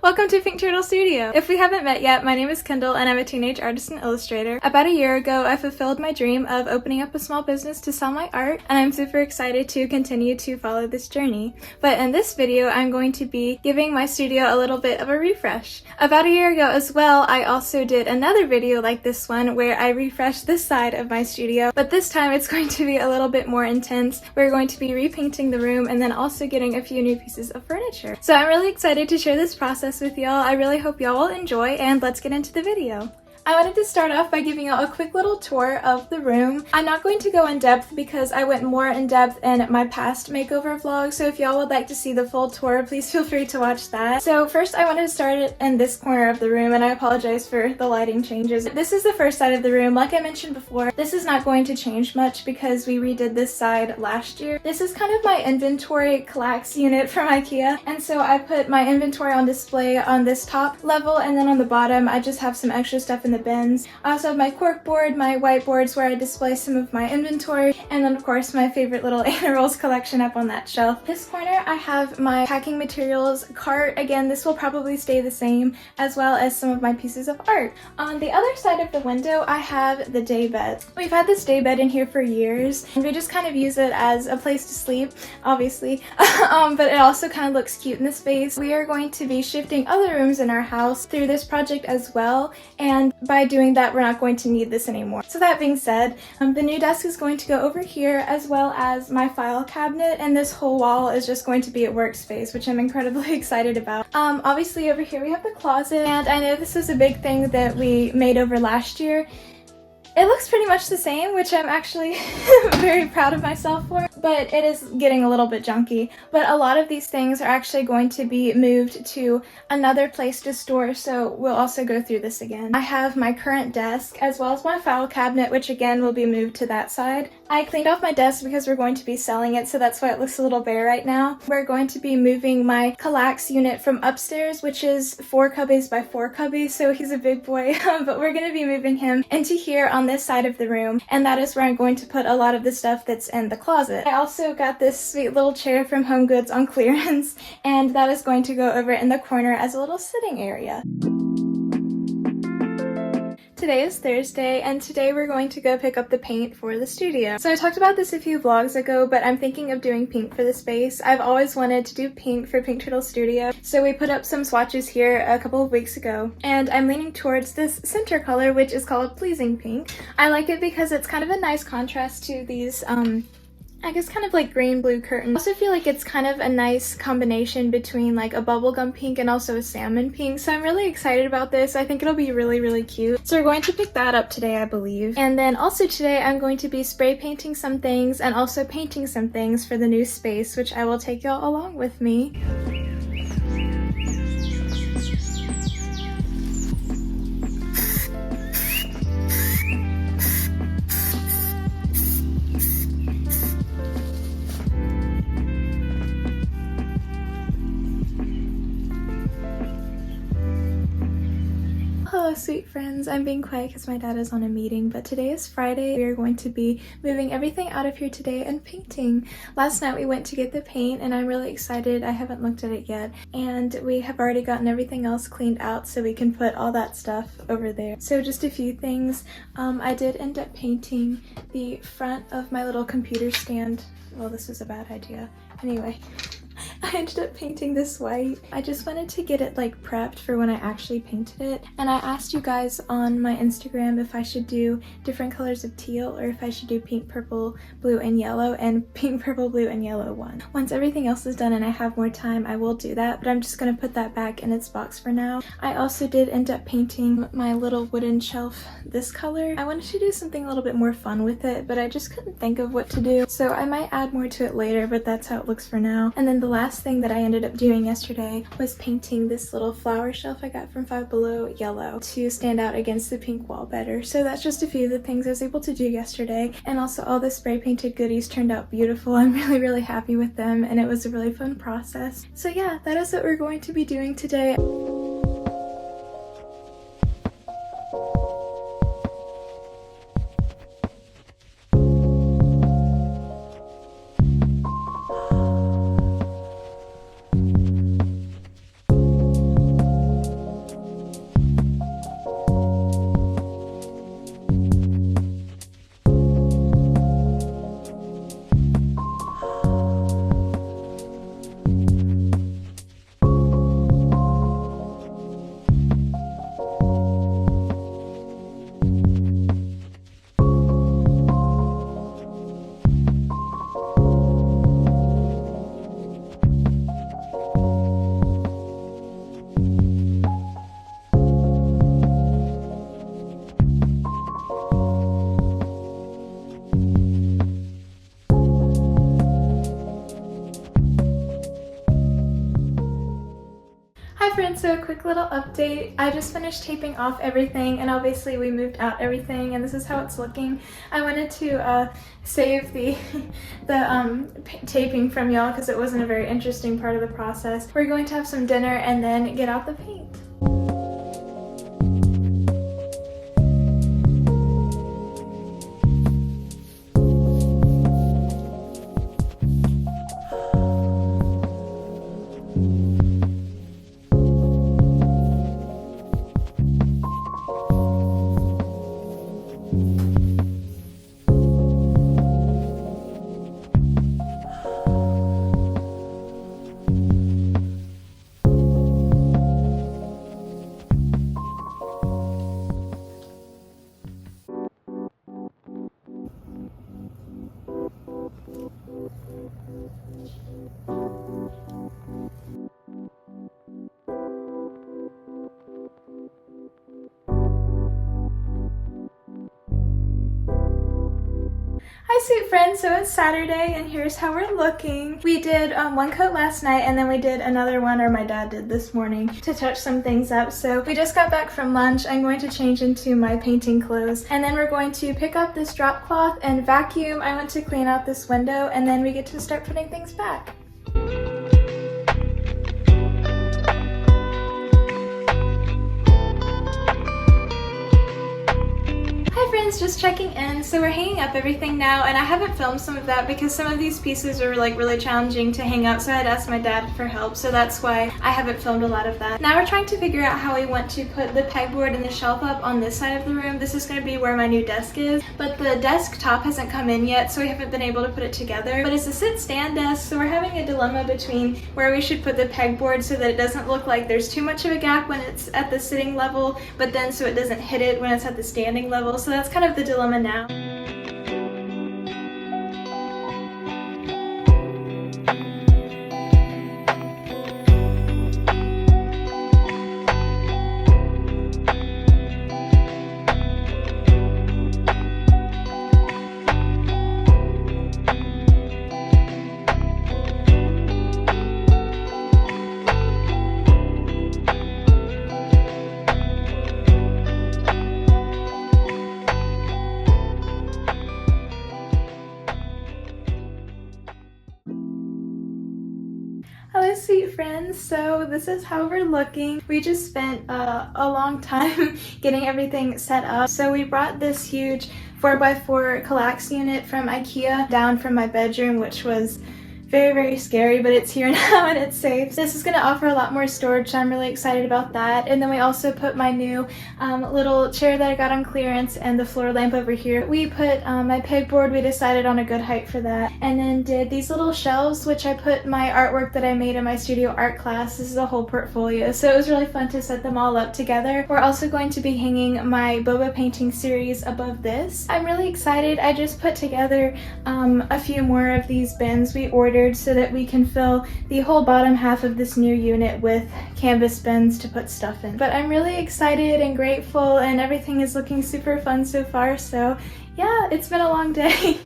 Welcome to Pink Turtle Studio! If we haven't met yet, my name is Kendall and I'm a teenage artist and illustrator. About a year ago, I fulfilled my dream of opening up a small business to sell my art, and I'm super excited to continue to follow this journey. But in this video, I'm going to be giving my studio a little bit of a refresh. About a year ago as well, I also did another video like this one where I refreshed this side of my studio, but this time it's going to be a little bit more intense. We're going to be repainting the room and then also getting a few new pieces of furniture. So I'm really excited to share this process with y'all. I really hope y'all will enjoy, and let's get into the video. I wanted to start off by giving y'all a quick little tour of the room. I'm not going to go in depth because I went more in depth in my past makeover vlog, so if y'all would like to see the full tour, please feel free to watch that. So first I wanted to start it in this corner of the room, and I apologize for the lighting changes. This is the first side of the room. Like I mentioned before, this is not going to change much because we redid this side last year. This is kind of my inventory collapse unit from IKEA, and so I put my inventory on display on this top level, and then on the bottom I just have some extra stuff in the bins. I also have my cork board, my whiteboards where I display some of my inventory, and then of course my favorite little Anna Rolls collection up on that shelf. This corner I have my packing materials cart. Again, this will probably stay the same, as well as some of my pieces of art. On the other side of the window I have the day bed. We've had this day bed in here for years, and we just kind of use it as a place to sleep, obviously, but it also kind of looks cute in the space. We are going to be shifting other rooms in our house through this project as well, and by doing that we're not going to need this anymore. So that being said, the new desk is going to go over here, as well as my file cabinet, and this whole wall is just going to be a workspace, which I'm incredibly excited about. Obviously over here we have the closet, and I know this is a big thing that we made over last year. It looks pretty much the same, which I'm actually very proud of myself for, but it is getting a little bit junky. But a lot of these things are actually going to be moved to another place to store, so we'll also go through this again. I have my current desk as well as my file cabinet, which again will be moved to that side. I cleaned off my desk because we're going to be selling it, so that's why it looks a little bare right now. We're going to be moving my Kallax unit from upstairs, which is 4 cubbies by 4 cubbies, so he's a big boy, but we're going to be moving him into here on this side of the room, and that is where I'm going to put a lot of the stuff that's in the closet. I also got this sweet little chair from Home Goods on clearance, and that is going to go over in the corner as a little sitting area. Today is Thursday, and today we're going to go pick up the paint for the studio. So I talked about this a few vlogs ago, but I'm thinking of doing pink for the space. I've always wanted to do pink for Pink Turtle Studio, so we put up some swatches here a couple of weeks ago, and I'm leaning towards this center color, which is called Pleasing Pink. I like it because it's kind of a nice contrast to these I guess kind of like green-blue curtains. I also feel like it's kind of a nice combination between like a bubblegum pink and also a salmon pink, so I'm really excited about this. I think it'll be really, really cute. So we're going to pick that up today, I believe. And then also today I'm going to be spray painting some things and also painting some things for the new space, which I will take y'all along with me. Hello sweet friends, I'm being quiet because my dad is on a meeting, but today is Friday. We are going to be moving everything out of here today and painting. Last night we went to get the paint and I'm really excited. I haven't looked at it yet, and we have already gotten everything else cleaned out so we can put all that stuff over there. So just a few things. I did end up painting the front of my little computer stand. Well, this was a bad idea. Anyway. I ended up painting this white. I just wanted to get it like prepped for when I actually painted it, and I asked you guys on my Instagram if I should do different colors of teal or if I should do pink, purple, blue, and yellow, and pink, purple, blue, and yellow won. Once everything else is done and I have more time, I will do that, but I'm just gonna put that back in its box for now. I also did end up painting my little wooden shelf this color. I wanted to do something a little bit more fun with it, but I just couldn't think of what to do, so I might add more to it later, but that's how it looks for now. And then the last thing that I ended up doing yesterday was painting this little flower shelf I got from Five Below yellow to stand out against the pink wall better. So that's just a few of the things I was able to do yesterday, and also all the spray painted goodies turned out beautiful. I'm really happy with them, and it was a really fun process. So yeah, that is what we're going to be doing today. friends, so a quick little update. I just finished taping off everything, and obviously we moved out everything, and this is how it's looking. I wanted to save the taping from y'all because it wasn't a very interesting part of the process. We're going to have some dinner and then get out the paint. Hi sweet friends, so it's Saturday and here's how we're looking. We did one coat last night and then we did another one, or my dad did this morning, to touch some things up. So we just got back from lunch. I'm going to change into my painting clothes and then we're going to pick up this drop cloth and vacuum. I want to clean out this window and then we get to start putting things back. Just checking in. So we're hanging up everything now, and I haven't filmed some of that because some of these pieces are like really challenging to hang up, so I had asked my dad for help, so that's why I haven't filmed a lot of that. Now we're trying to figure out how we want to put the pegboard and the shelf up on this side of the room. This is going to be where my new desk is, but the desk top hasn't come in yet, so we haven't been able to put it together. But it's a sit-stand desk, so we're having a dilemma between where we should put the pegboard so that it doesn't look like there's too much of a gap when it's at the sitting level, but then so it doesn't hit it when it's at the standing level. So that's kind of the dilemma now. Hello sweet friends, so this is how we're looking. We just spent a long time getting everything set up. So we brought this huge 4x4 Kallax unit from IKEA down from my bedroom, which was very scary, but it's here now and it's safe. This is going to offer a lot more storage, so I'm really excited about that. And then we also put my new little chair that I got on clearance and the floor lamp over here. We put my pegboard, we decided on a good height for that, and then did these little shelves, which I put my artwork that I made in my studio art class. This is a whole portfolio, so it was really fun to set them all up together. We're also going to be hanging my boba painting series above this. I'm really excited. I just put together a few more of these bins we ordered so that we can fill the whole bottom half of this new unit with canvas bins to put stuff in. But I'm really excited and grateful, and everything is looking super fun so far. So yeah, it's been a long day.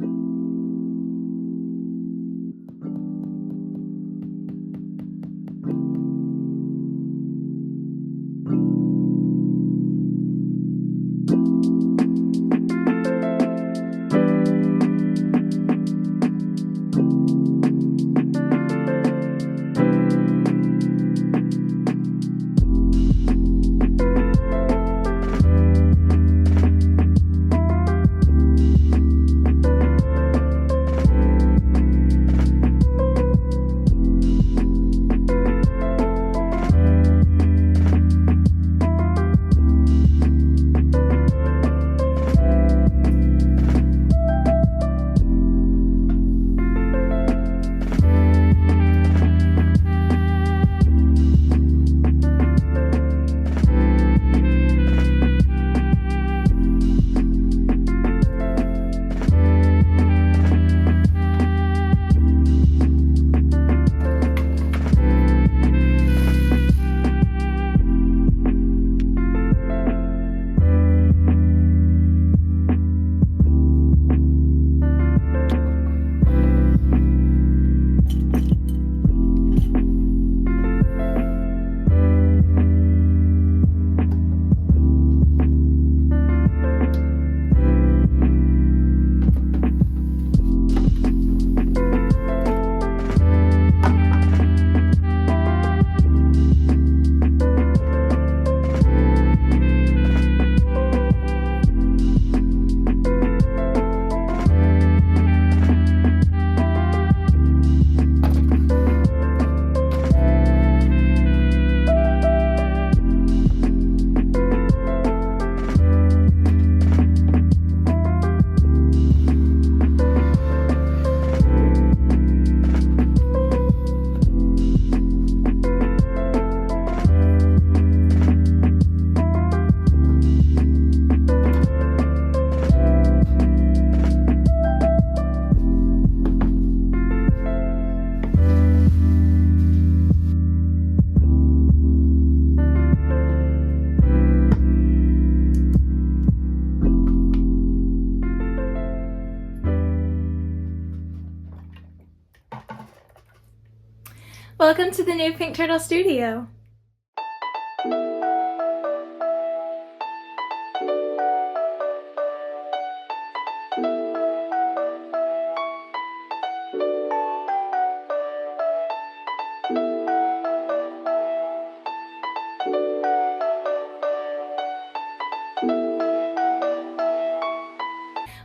Welcome to the new Pink Turtle Studio.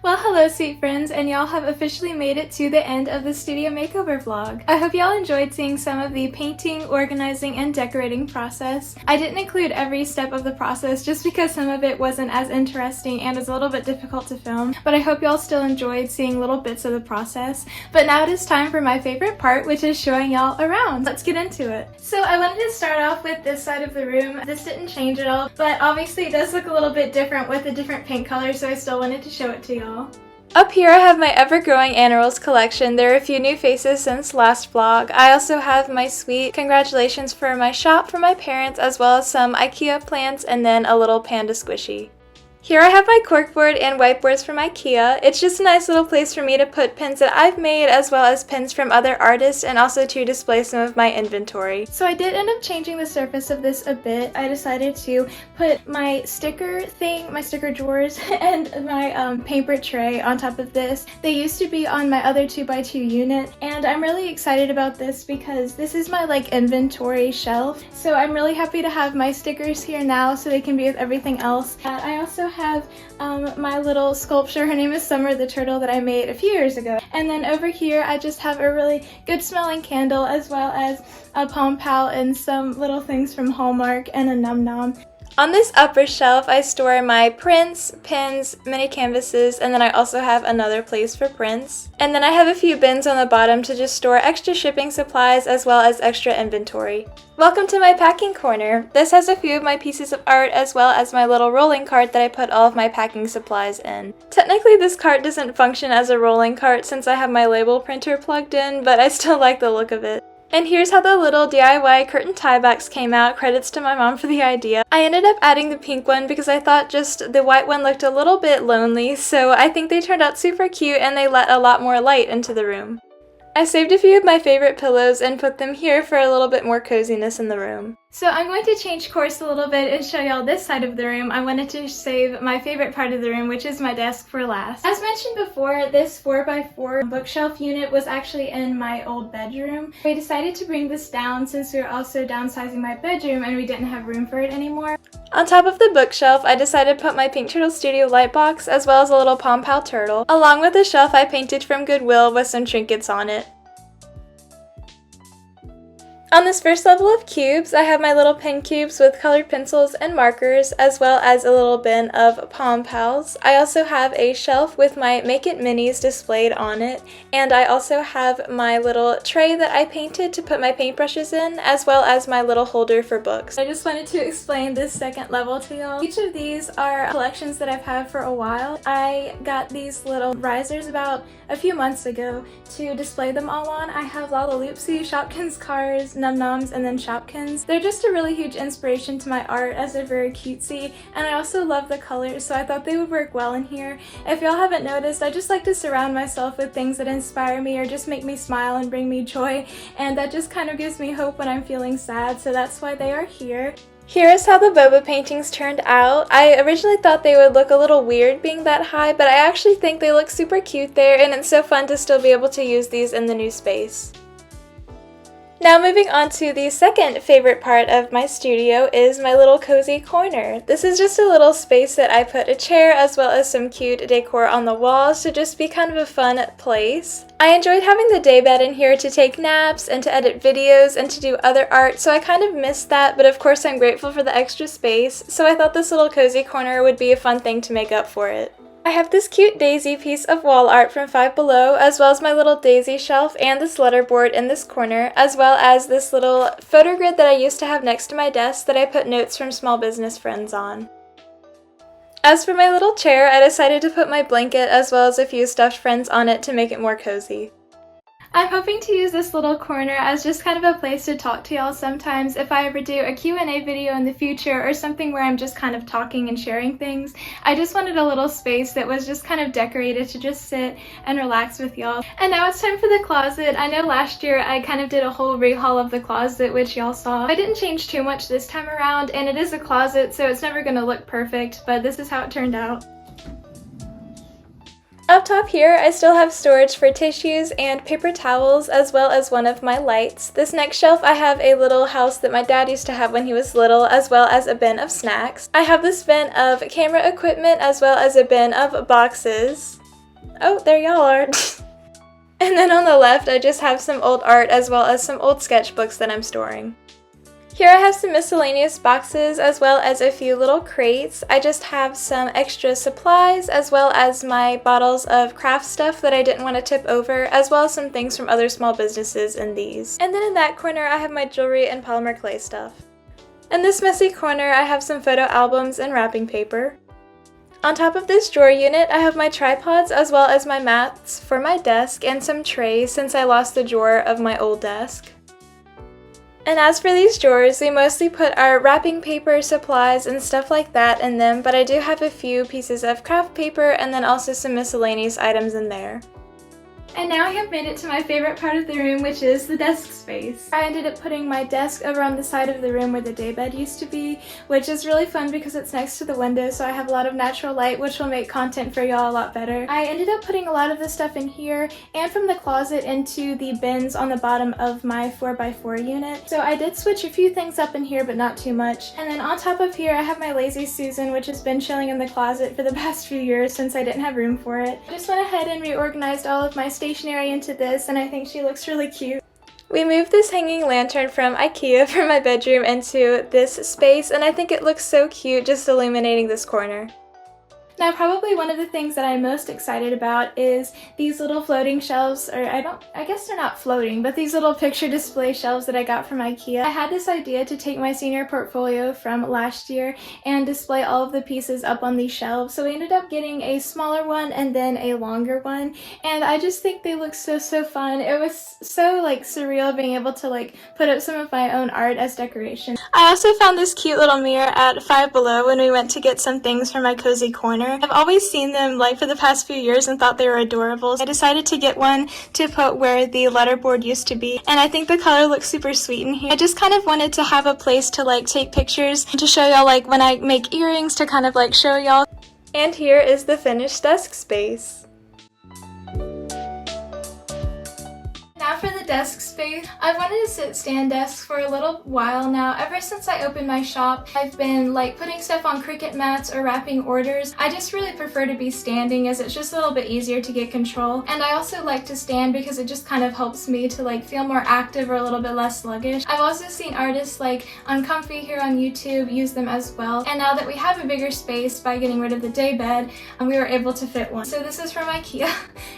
Well, hello sweet friends, and y'all have officially made it to the end of the studio makeover vlog. I hope y'all enjoyed seeing some of the painting, organizing, and decorating process. I didn't include every step of the process just because some of it wasn't as interesting and is a little bit difficult to film, but I hope y'all still enjoyed seeing little bits of the process. But now it is time for my favorite part, which is showing y'all around. Let's get into it. So I wanted to start off with this side of the room. This didn't change at all, but obviously it does look a little bit different with a different paint color, so I still wanted to show it to y'all. Up here I have my ever-growing annuals collection. There are a few new faces since last vlog. I also have my sweet congratulations for my shop for my parents, as well as some IKEA plants and then a little panda squishy. Here I have my corkboard and whiteboards from IKEA. It's just a nice little place for me to put pins that I've made as well as pins from other artists and also to display some of my inventory. So I did end up changing the surface of this a bit. I decided to put my sticker thing, my sticker drawers, and my paper tray on top of this. They used to be on my other 2x2 unit, and I'm really excited about this because this is my inventory shelf. So I'm really happy to have my stickers here now so they can be with everything else. I also have my little sculpture. Her name is Summer the turtle that I made a few years ago. And then over here I just have a really good smelling candle as well as a Pom Pal and some little things from Hallmark and a Num Nom. On this upper shelf, I store my prints, pins, mini canvases, and then I also have another place for prints. And then I have a few bins on the bottom to just store extra shipping supplies as well as extra inventory. Welcome to my packing corner. This has a few of my pieces of art as well as my little rolling cart that I put all of my packing supplies in. Technically this cart doesn't function as a rolling cart since I have my label printer plugged in, but I still like the look of it. And here's how the little DIY curtain tiebacks came out. Credits to my mom for the idea. I ended up adding the pink one because I thought just the white one looked a little bit lonely, so I think they turned out super cute and they let a lot more light into the room. I saved a few of my favorite pillows and put them here for a little bit more coziness in the room. So I'm going to change course a little bit and show y'all this side of the room. I wanted to save my favorite part of the room, which is my desk, for last. As mentioned before, this 4x4 bookshelf unit was actually in my old bedroom. We decided to bring this down since we were also downsizing my bedroom and we didn't have room for it anymore. On top of the bookshelf, I decided to put my Pink Turtle Studio light box as well as a little Pom Pal turtle, along with a shelf I painted from Goodwill with some trinkets on it. On this first level of cubes, I have my little pen cubes with colored pencils and markers, as well as a little bin of Pom Pals. I also have a shelf with my Make It Minis displayed on it, and I also have my little tray that I painted to put my paintbrushes in, as well as my little holder for books. I just wanted to explain this second level to y'all. Each of these are collections that I've had for a while. I got these little risers about a few months ago to display them all on. I have Lalaloopsy, Shopkins cars, Num Noms, and then Shopkins. They're just a really huge inspiration to my art as they're very cutesy, and I also love the colors, so I thought they would work well in here. If y'all haven't noticed, I just like to surround myself with things that inspire me or just make me smile and bring me joy, and that just kind of gives me hope when I'm feeling sad, so that's why they are here. Here is how the boba paintings turned out. I originally thought they would look a little weird being that high, but I actually think they look super cute there, and it's so fun to still be able to use these in the new space. Now moving on to the second favorite part of my studio is my little cozy corner. This is just a little space that I put a chair as well as some cute decor on the walls to just be kind of a fun place. I enjoyed having the daybed in here to take naps and to edit videos and to do other art, so I kind of missed that, but of course I'm grateful for the extra space, so I thought this little cozy corner would be a fun thing to make up for it. I have this cute daisy piece of wall art from Five Below, as well as my little daisy shelf and this letterboard in this corner, as well as this little photo grid that I used to have next to my desk that I put notes from small business friends on. As for my little chair, I decided to put my blanket as well as a few stuffed friends on it to make it more cozy. I'm hoping to use this little corner as just kind of a place to talk to y'all sometimes if I ever do a Q&A video in the future or something where I'm just kind of talking and sharing things. I just wanted a little space that was just kind of decorated to just sit and relax with y'all. And now it's time for the closet. I know last year I kind of did a whole rehaul of the closet, which y'all saw. I didn't change too much this time around, and it is a closet, so it's never gonna look perfect, but this is how it turned out. Up top here, I still have storage for tissues and paper towels, as well as one of my lights. This next shelf, I have a little house that my dad used to have when he was little, as well as a bin of snacks. I have this bin of camera equipment, as well as a bin of boxes. Oh, there y'all are. And then on the left, I just have some old art, as well as some old sketchbooks that I'm storing. Here I have some miscellaneous boxes as well as a few little crates. I just have some extra supplies as well as my bottles of craft stuff that I didn't want to tip over, as well as some things from other small businesses in these. And then in that corner I have my jewelry and polymer clay stuff. In this messy corner I have some photo albums and wrapping paper. On top of this drawer unit I have my tripods as well as my mats for my desk and some trays since I lost the drawer of my old desk. And as for these drawers, we mostly put our wrapping paper, supplies, and stuff like that in them, but I do have a few pieces of craft paper and then also some miscellaneous items in there. And now I have made it to my favorite part of the room, which is the desk space. I ended up putting my desk over on the side of the room where the daybed used to be, which is really fun because it's next to the window, so I have a lot of natural light, which will make content for y'all a lot better. I ended up putting a lot of the stuff in here and from the closet into the bins on the bottom of my 4x4 unit. So I did switch a few things up in here, but not too much. And then on top of here, I have my Lazy Susan, which has been chilling in the closet for the past few years since I didn't have room for it. I just went ahead and reorganized all of my stationery into this, and I think she looks really cute. We moved this hanging lantern from IKEA from my bedroom into this space, and I think it looks so cute just illuminating this corner. Now probably one of the things that I'm most excited about is these little floating shelves, or I guess they're not floating, but these little picture display shelves that I got from IKEA. I had this idea to take my senior portfolio from last year and display all of the pieces up on these shelves, so we ended up getting a smaller one and then a longer one, and I just think they look so fun. It was so like surreal being able to like put up some of my own art as decoration. I also found this cute little mirror at Five Below when we went to get some things for my cozy corner. I've always seen them like for the past few years and thought they were adorable. I decided to get one to put where the letterboard used to be, and I think the color looks super sweet in here. I just kind of wanted to have a place to like take pictures and to show y'all like when I make earrings, to kind of like show y'all. And here is the finished desk space. Now for the desk space. I've wanted to sit-stand desks for a little while now. Ever since I opened my shop, I've been like putting stuff on Cricut mats or wrapping orders. I just really prefer to be standing as it's just a little bit easier to get control. And I also like to stand because it just kind of helps me to like feel more active or a little bit less sluggish. I've also seen artists like Uncomfy here on YouTube use them as well. And now that we have a bigger space by getting rid of the daybed, we were able to fit one. So this is from IKEA.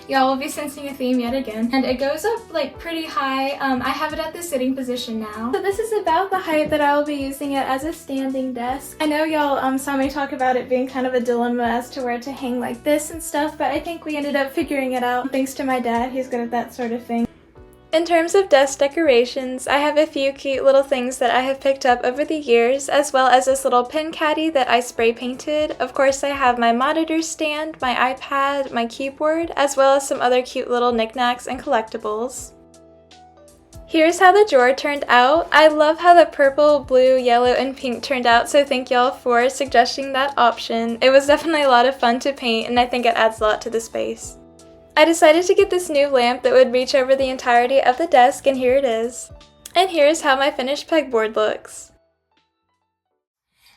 Y'all will be sensing a theme yet again. And it goes up like pretty high. I have it at the sitting position now. So this is about the height that I will be using it as a standing desk. I know y'all saw me talk about it being kind of a dilemma as to where to hang like this and stuff, but I think we ended up figuring it out thanks to my dad. He's good at that sort of thing. In terms of desk decorations, I have a few cute little things that I have picked up over the years, as well as this little pen caddy that I spray painted. Of course, I have my monitor stand, my iPad, my keyboard, as well as some other cute little knickknacks and collectibles. Here's how the drawer turned out. I love how the purple, blue, yellow, and pink turned out, so thank y'all for suggesting that option. It was definitely a lot of fun to paint, and I think it adds a lot to the space. I decided to get this new lamp that would reach over the entirety of the desk, and here it is. And here's how my finished pegboard looks.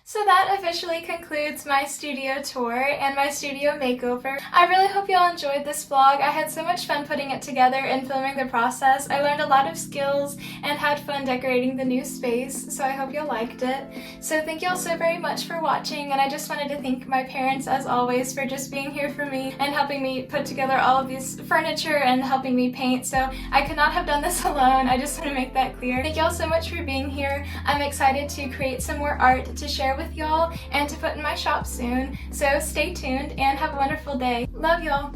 So that officially concludes my studio tour and my studio makeover. I really hope y'all enjoyed this vlog. I had so much fun putting it together and filming the process. I learned a lot of skills and had fun decorating the new space, so I hope y'all liked it. So thank y'all so very much for watching, and I just wanted to thank my parents as always for just being here for me and helping me put together all of this furniture and helping me paint. So I could not have done this alone. I just want to make that clear. Thank y'all so much for being here. I'm excited to create some more art to share with y'all and to put in my shop soon. So stay tuned and have a wonderful day. Love y'all.